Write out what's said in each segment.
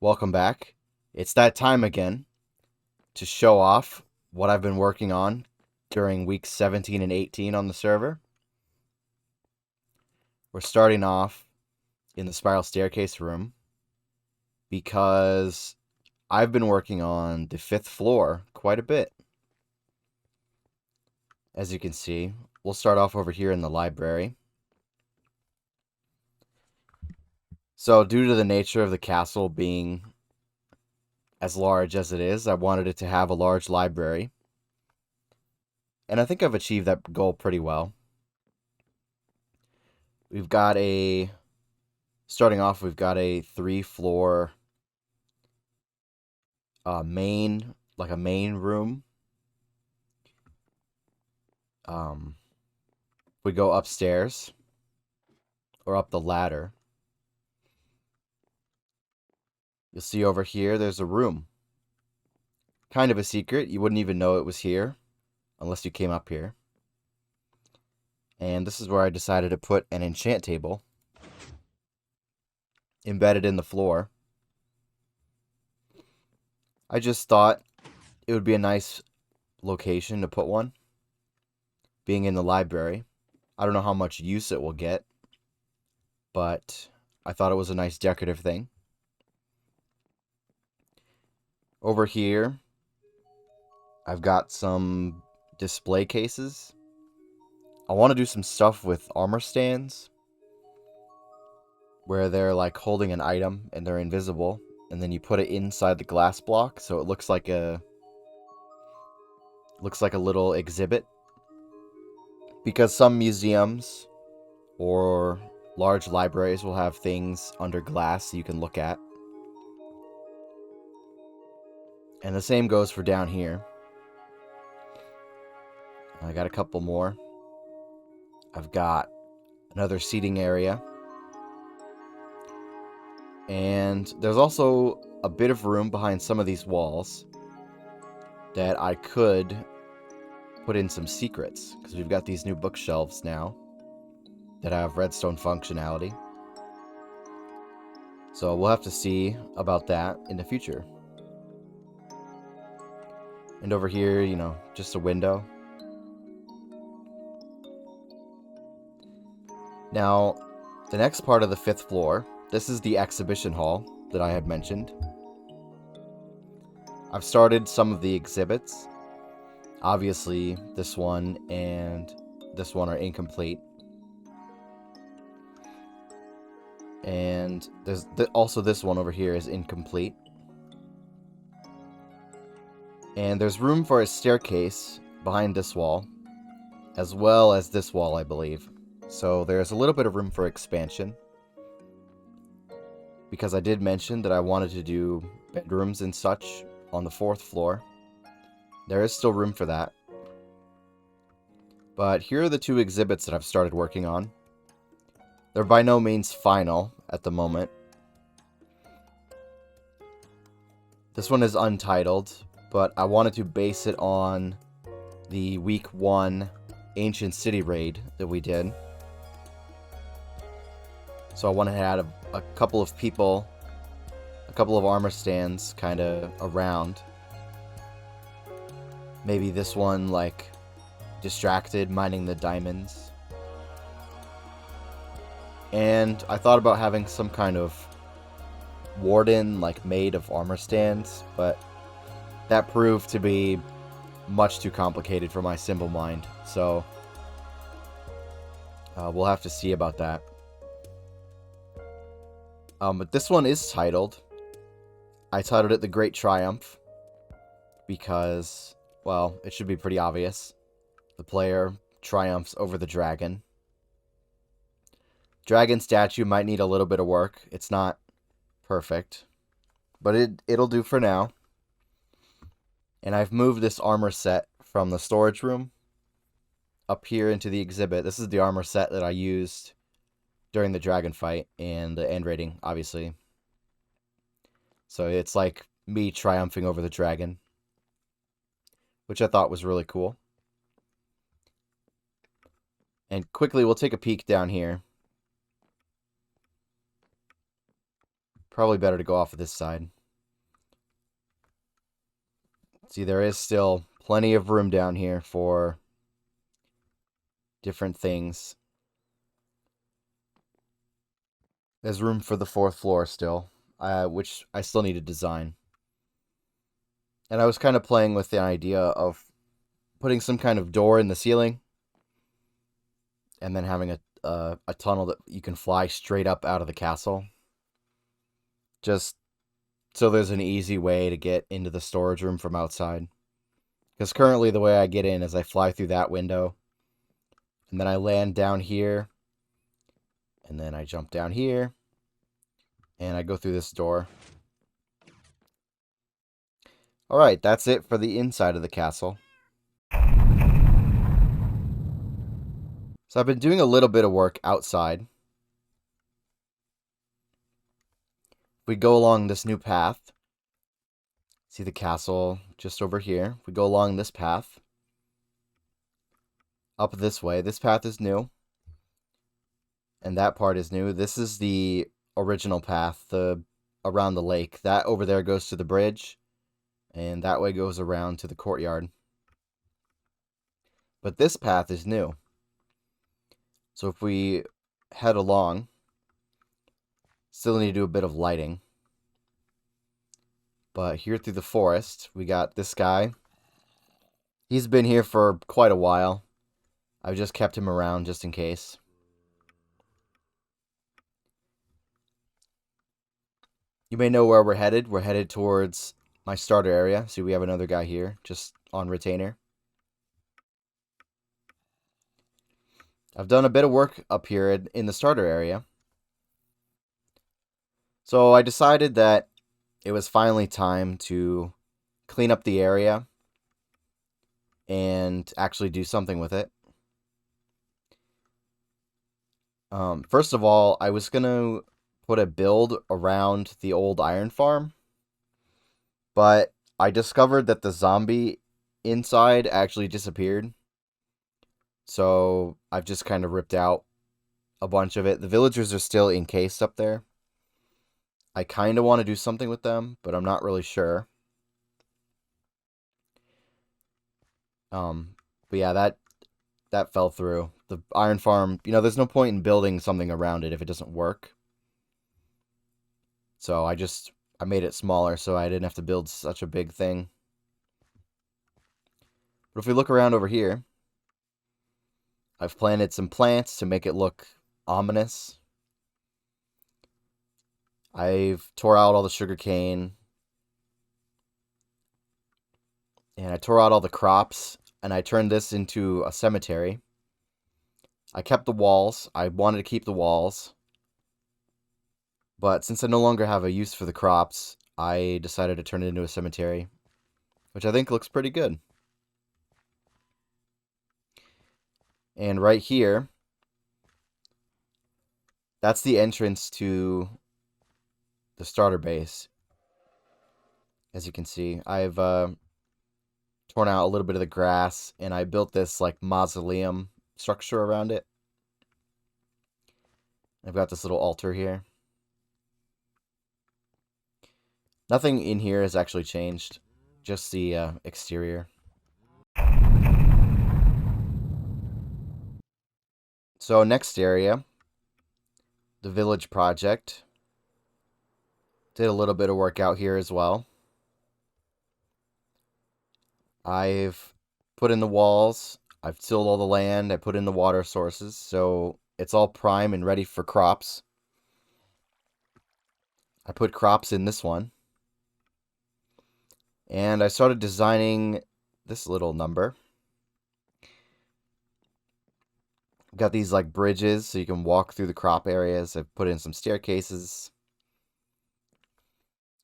Welcome back. It's that time again to show off what I've been working on during weeks 17 and 18 on the server. We're starting off in the spiral staircase room because I've been working on the 5th floor quite a bit. As you can see, we'll start off over here in the library. So, due to the nature of the castle being as large as it is, I wanted it to have a large library. And I think I've achieved that goal pretty well. We've got starting off, we've got a 3-floor like a main room. We go upstairs or up the ladder. You'll see over here, there's a room. Kind of a secret. You wouldn't even know it was here unless you came up here. And this is where I decided to put an enchant table embedded in the floor. I just thought it would be a nice location to put one, being in the library. I don't know how much use it will get, but I thought it was a nice decorative thing. Over here, I've got some display cases. I want to do some stuff with armor stands where they're like holding an item and they're invisible, and then you put it inside the glass block so it looks like a little exhibit. Because some museums or large libraries will have things under glass you can look at. And the same goes for down here. I got a couple more. I've got another seating area. And there's also a bit of room behind some of these walls that I could put in some secrets, because we've got these new bookshelves now that have redstone functionality. So we'll have to see about that in the future. And over here, just a window. Now, the next part of the 5th floor, this is the exhibition hall that I had mentioned. I've started some of the exhibits. Obviously, this one and this one are incomplete. And there's also this one over here is incomplete. And there's room for a staircase behind this wall, as well as this wall, I believe. So there's a little bit of room for expansion. Because I did mention that I wanted to do bedrooms and such on the 4th floor. There is still room for that. But here are the 2 exhibits that I've started working on. They're by no means final at the moment. This one is untitled, but I wanted to base it on the week 1 Ancient City raid that we did. So I wanted to add a couple of people, a couple of armor stands kind of around. Maybe this one, like, distracted, mining the diamonds. And I thought about having some kind of warden, like, made of armor stands, but that proved to be much too complicated for my simple mind. So we'll have to see about that. But this one is titled. I titled it The Great Triumph because, well, it should be pretty obvious. The player triumphs over the dragon. Dragon statue might need a little bit of work. It's not perfect, but it'll do for now. And I've moved this armor set from the storage room up here into the exhibit. This is the armor set that I used during the dragon fight and the end rating, obviously. So it's like me triumphing over the dragon, which I thought was really cool. And quickly, we'll take a peek down here. Probably better to go off of this side. See, there is still plenty of room down here for different things. There's room for the 4th floor still, which I still need to design. And I was kind of playing with the idea of putting some kind of door in the ceiling and then having a tunnel that you can fly straight up out of the castle. Just so there's an easy way to get into the storage room from outside. Because currently the way I get in is I fly through that window, and then I land down here, and then I jump down here, and I go through this door. Alright, that's it for the inside of the castle. So I've been doing a little bit of work outside. If we go along this new path, see the castle just over here. If we go along this path, up this way, this path is new. And that part is new. This is the original path, around the lake. That over there goes to the bridge, and that way goes around to the courtyard. But this path is new. So if we head along, still need to do a bit of lighting. But here through the forest, we got this guy. He's been here for quite a while. I've just kept him around just in case. You may know where we're headed. We're headed towards my starter area. See, we have another guy here, just on retainer. I've done a bit of work up here in the starter area. So I decided that it was finally time to clean up the area and actually do something with it. First of all, I was going to put a build around the old iron farm, but I discovered that the zombie inside actually disappeared. So I've just kind of ripped out a bunch of it. The villagers are still encased up there. I kind of want to do something with them, but I'm not really sure. But yeah, that fell through. The iron farm, there's no point in building something around it if it doesn't work. So I made it smaller so I didn't have to build such a big thing. But if we look around over here, I've planted some plants to make it look ominous. I've tore out all the sugar cane. And I tore out all the crops, and I turned this into a cemetery. I kept the walls. I wanted to keep the walls. But since I no longer have a use for the crops, I decided to turn it into a cemetery, which I think looks pretty good. And right here, that's the entrance to the starter base. As you can see, I've torn out a little bit of the grass, and I built this like mausoleum structure around it. I've got this little altar here. Nothing in here has actually changed, just the exterior. So next area, the village project. Did a little bit of work out here as well. I've put in the walls. I've tilled all the land. I put in the water sources. So it's all prime and ready for crops. I put crops in this one. And I started designing this little number. Got these like bridges so you can walk through the crop areas. I've put in some staircases.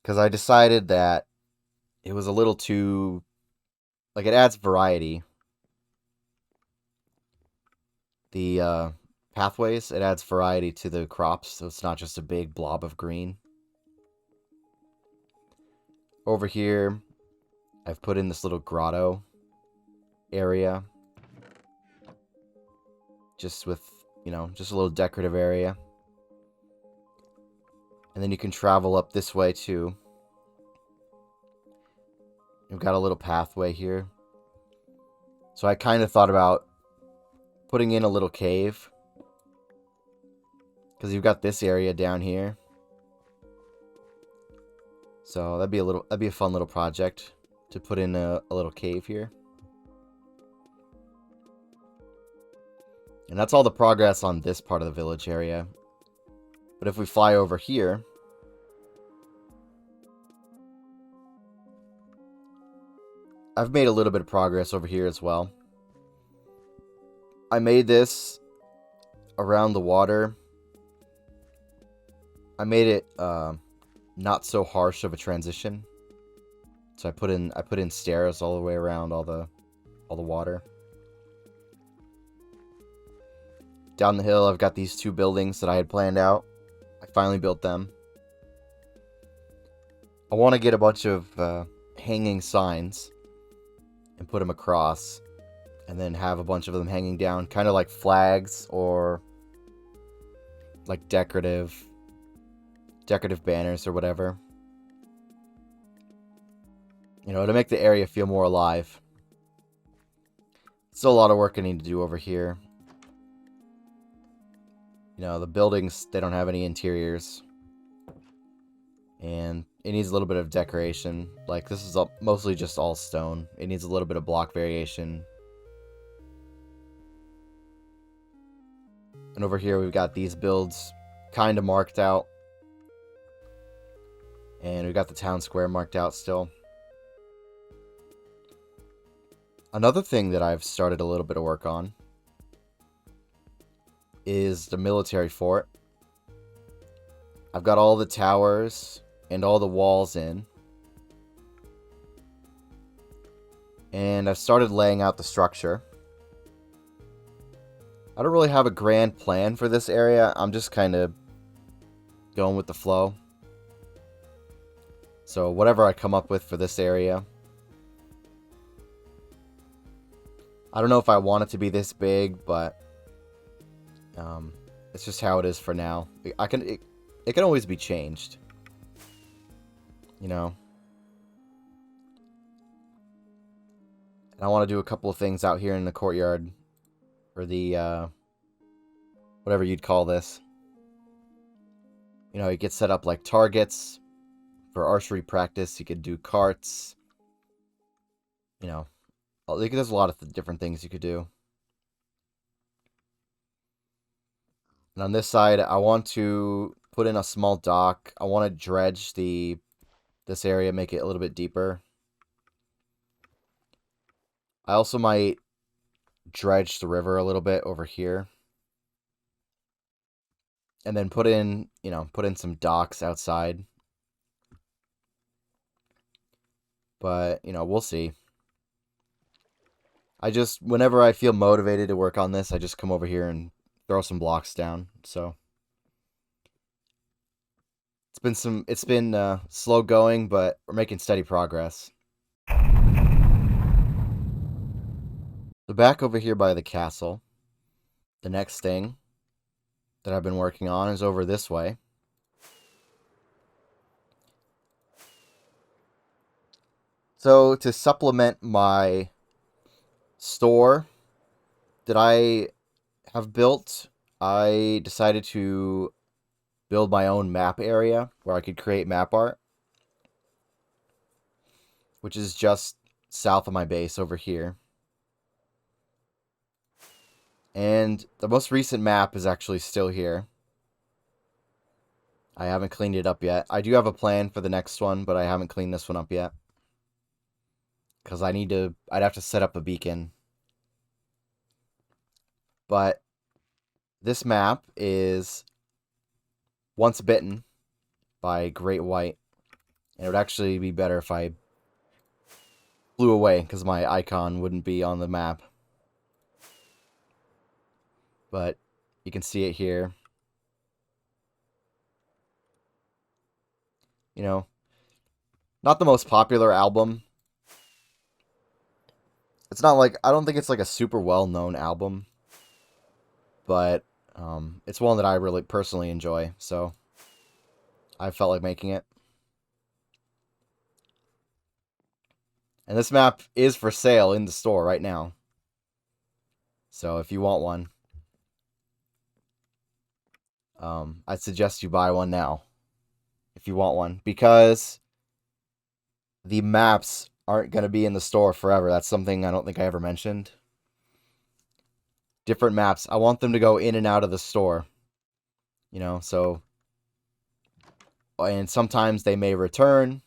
Because I decided that it was a little too... it adds variety. The pathways, it adds variety to the crops, so it's not just a big blob of green. Over here, I've put in this little grotto area. Just with, just a little decorative area. And then you can travel up this way too. We've got a little pathway here. So I kind of thought about putting in a little cave. Because you've got this area down here. So that'd be a fun little project to put in a little cave here. And that's all the progress on this part of the village area. But if we fly over here, I've made a little bit of progress over here as well. I made this around the water. I made it not so harsh of a transition. So I put in stairs all the way around all the water. Down the hill, I've got these two buildings that I had planned out. I finally built them. I want to get a bunch of hanging signs and put them across, and then have a bunch of them hanging down, kind of like flags or like decorative banners or whatever. You know, to make the area feel more alive. Still a lot of work I need to do over here. You know, the buildings, they don't have any interiors. And it needs a little bit of decoration. Like, this is mostly just all stone. It needs a little bit of block variation. And over here, we've got these builds kind of marked out. And we've got the town square marked out still. Another thing that I've started a little bit of work on is the military fort. I've got all the towers and all the walls in. And I've started laying out the structure. I don't really have a grand plan for this area. I'm just kind of going with the flow. So whatever I come up with for this area. I don't know if I want it to be this big, but it's just how it is for now. It can always be changed. You know. And I want to do a couple of things out here in the courtyard. Or the, whatever you'd call this. You know, you get set up like targets. For archery practice, you could do carts. You know, there's a lot of different things you could do. And on this side, I want to put in a small dock. I want to dredge this area, make it a little bit deeper. I also might dredge the river a little bit over here. And then put in some docks outside. But, you know, we'll see. Whenever I feel motivated to work on this, I just come over here and throw some blocks down. So it's been slow going, but we're making steady progress. So back over here by the castle, the next thing that I've been working on is over this way. So to supplement my store that I have built, I decided to build my own map area where I could create map art, which is just south of my base over here. And the most recent map is actually still here. I haven't cleaned it up yet. I do have a plan for the next one, but I haven't cleaned this one up yet. Because I'd have to set up a beacon. But this map is Once Bitten by Great White. And it would actually be better if I flew away, because my icon wouldn't be on the map. But you can see it here. You know, not the most popular album. It's not like, I don't think it's like a super well-known album. But it's one that I really personally enjoy, so I felt like making it. And this map is for sale in the store right now. So if you want one, I'd suggest you buy one now. If you want one. Because the maps aren't going to be in the store forever. That's something I don't think I ever mentioned. Different maps. I want them to go in and out of the store. You know, so... And sometimes they may return.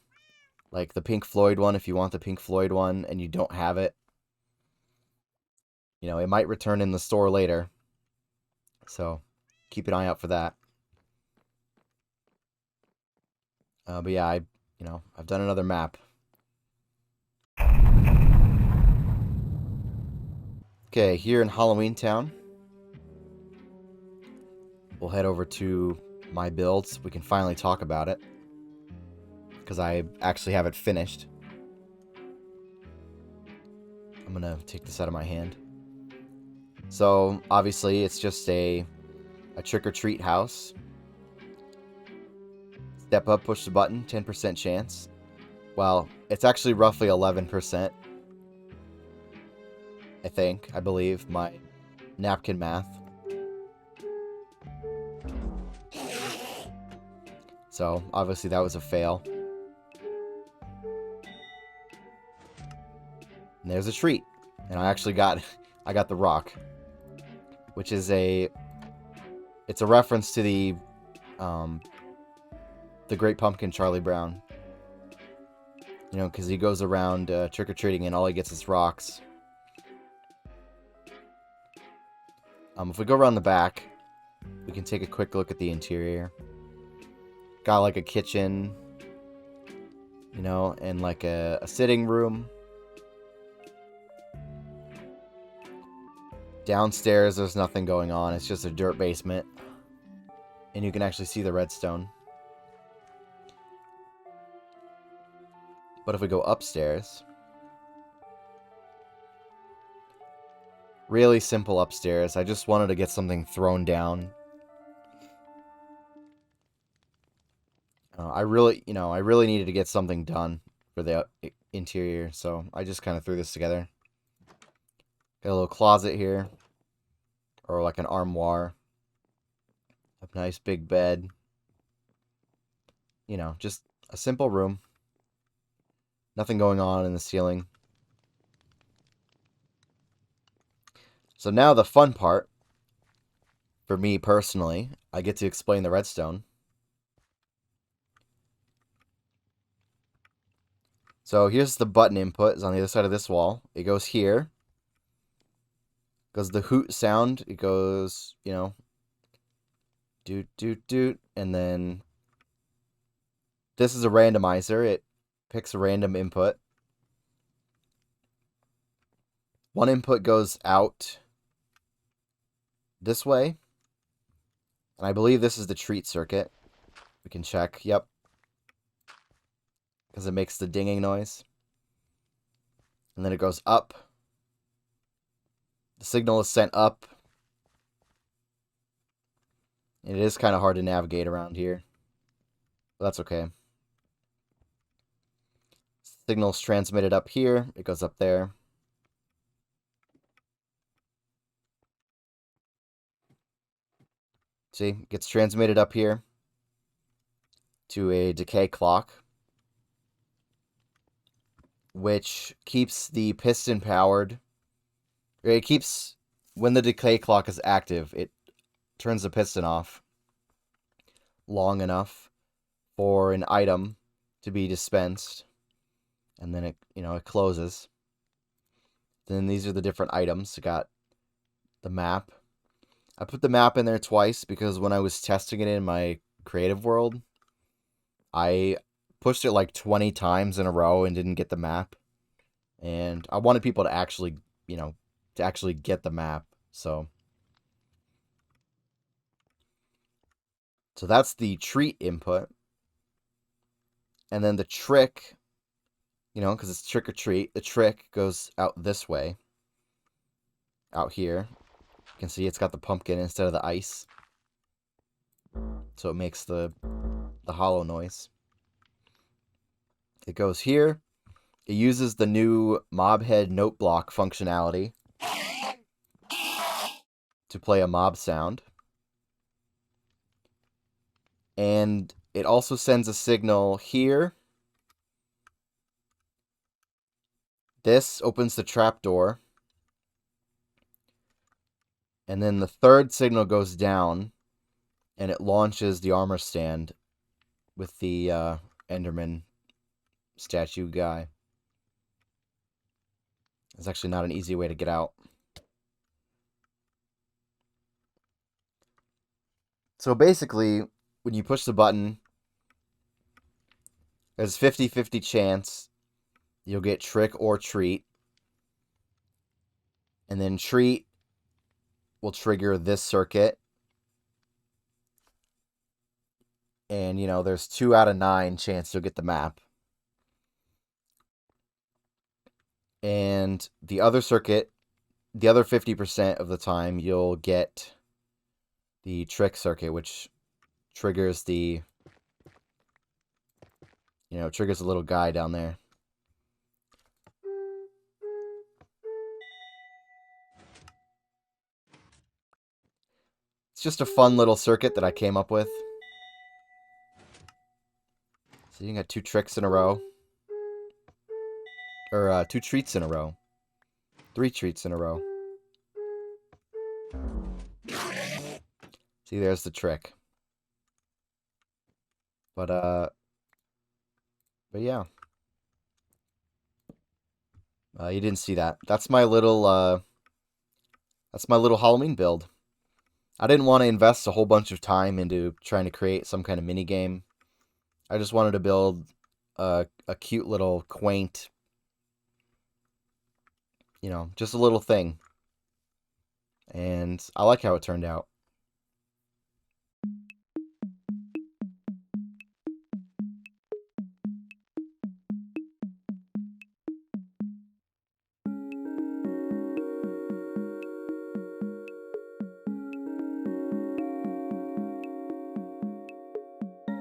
Like the Pink Floyd one, if you want the Pink Floyd one and you don't have it. You know, it might return in the store later. So, keep an eye out for that. But yeah, I've done another map. Okay, here in Halloweentown, we'll head over to my builds. We can finally talk about it. Because I actually have it finished. I'm going to take this out of my hand. So, obviously, it's just a trick-or-treat house. Step up, push the button, 10% chance. Well, it's actually roughly 11%. I believe, my napkin math. So, obviously that was a fail. And there's a treat. And I actually got the rock. Which is it's a reference to the Great Pumpkin Charlie Brown. You know, because he goes around trick-or-treating and all he gets is rocks. If we go around the back, we can take a quick look at the interior. Got like a kitchen, you know, and like a sitting room. Downstairs, there's nothing going on. It's just a dirt basement. And you can actually see the redstone. But if we go upstairs... Really simple upstairs. I just wanted to get something thrown down. I really needed to get something done for the interior, so I just kind of threw this together. Got a little closet here. Or like an armoire. A nice big bed. You know, just a simple room. Nothing going on in the ceiling. So now the fun part, for me personally, I get to explain the redstone. So here's the button input. It's on the other side of this wall. It goes here. Goes the hoot sound. It goes, you know, doot, doot, doot. And then this is a randomizer. It picks a random input. One input goes out this way. And I believe this is the treat circuit. We can check. Yep. Because it makes the dinging noise. And then it goes up. The signal is sent up. It is kind of hard to navigate around here. But that's okay. Signal's transmitted up here. It goes up there. See, it gets transmitted up here to a decay clock, which keeps the piston powered. It keeps, when the decay clock is active, it turns the piston off long enough for an item to be dispensed, and then it closes. Then these are the different items. You got the map. I put the map in there twice because when I was testing it in my creative world, I pushed it like 20 times in a row and didn't get the map. And I wanted people to actually, get the map. So that's the treat input. And then the trick, because it's trick or treat, the trick goes out this way. Out here. You can see it's got the pumpkin instead of the ice. So it makes the the hollow noise. It goes here. It uses the new mob head note block functionality to play a mob sound. And it also sends a signal here. This opens the trapdoor. And then the third signal goes down, and it launches the armor stand with the Enderman statue guy. It's actually not an easy way to get out. So basically, when you push the button, there's a 50-50 chance you'll get trick or treat. And then treat will trigger this circuit. And, there's 2 out of 9 chance you'll get the map. And the other circuit, the other 50% of the time, you'll get the trick circuit, which triggers the, triggers a little guy down there. It's just a fun little circuit that I came up with. So you can get 2 tricks in a row. Or 2 treats in a row. 3 treats in a row. See, there's the trick. But yeah. You didn't see that. That's my little Halloween build. I didn't want to invest a whole bunch of time into trying to create some kind of mini game. I just wanted to build a cute little quaint, just a little thing. And I like how it turned out.